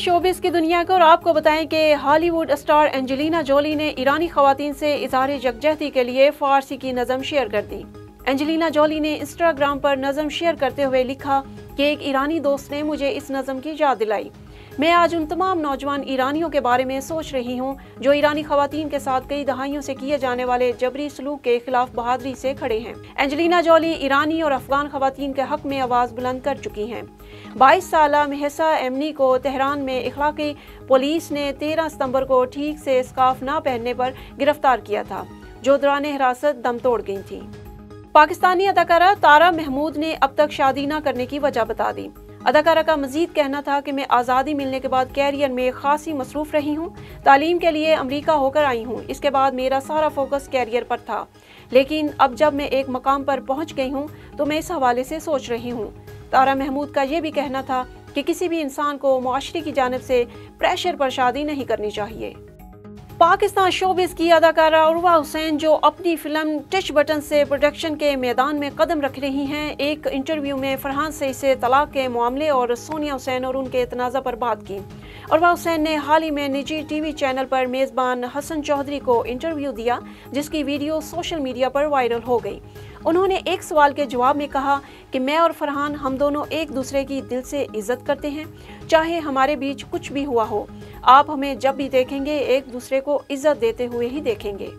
Showbiz की दुनिया को और आपको बताएं कि हॉलीवुड स्टार एंजेलिना जोली ने ईरानी खवातीन से इज़हार यकजहती के लिए फारसी की नज़म शेयर कर दी। एंजेलिना जोली ने इंस्टाग्राम पर नज़म शेयर करते हुए लिखा कि एक ईरानी दोस्त ने मुझे इस नज़म की याद दिलाई। मैं आज उन तमाम नौजवान ईरानियों के बारे में सोच रही हूँ जो ईरानी खवातीन के साथ कई दहाइयों से किए जाने वाले जबरी सलूक के खिलाफ बहादुरी से खड़े हैं। एंजेलिना जोली ईरानी और अफगान खवातीन के हक में आवाज़ बुलंद कर चुकी हैं। 22 साला महसा एमनी को तेहरान में इखलाकी पुलिस ने 13 सितंबर को ठीक से स्कार्फ न पहनने पर गिरफ्तार किया था, जो दौरान हिरासत दम तोड़ गई थी। पाकिस्तानी अदाकारा तारा महमूद ने अब तक शादी न करने की वजह बता दी। अदाकारा का मजीद कहना था कि मैं आज़ादी मिलने के बाद कैरियर में खासी मसरूफ़ रही हूँ। तालीम के लिए अमेरिका होकर आई हूँ। इसके बाद मेरा सारा फोकस कैरियर पर था, लेकिन अब जब मैं एक मकाम पर पहुँच गई हूँ तो मैं इस हवाले से सोच रही हूँ। तारा महमूद का ये भी कहना था कि किसी भी इंसान को मुआशरे की जानिब से प्रेशर पर शादी नहीं करनी चाहिए। पाकिस्तान शोबिस की अदाकारा उर्वा हुसैन, जो अपनी फिल्म टच बटन से प्रोडक्शन के मैदान में कदम रख रही हैं, एक इंटरव्यू में फरहान सईद से तलाक के मामले और सोनिया हुसैन और उनके तनाज़ा पर बात की। उर्वा हुसैन ने हाल ही में निजी टीवी चैनल पर मेज़बान हसन चौधरी को इंटरव्यू दिया, जिसकी वीडियो सोशल मीडिया पर वायरल हो गई। उन्होंने एक सवाल के जवाब में कहा कि मैं और फरहान हम दोनों एक दूसरे की दिल से इज्जत करते हैं, चाहे हमारे बीच कुछ भी हुआ हो। आप हमें जब भी देखेंगे एक दूसरे को इज्जत देते हुए ही देखेंगे।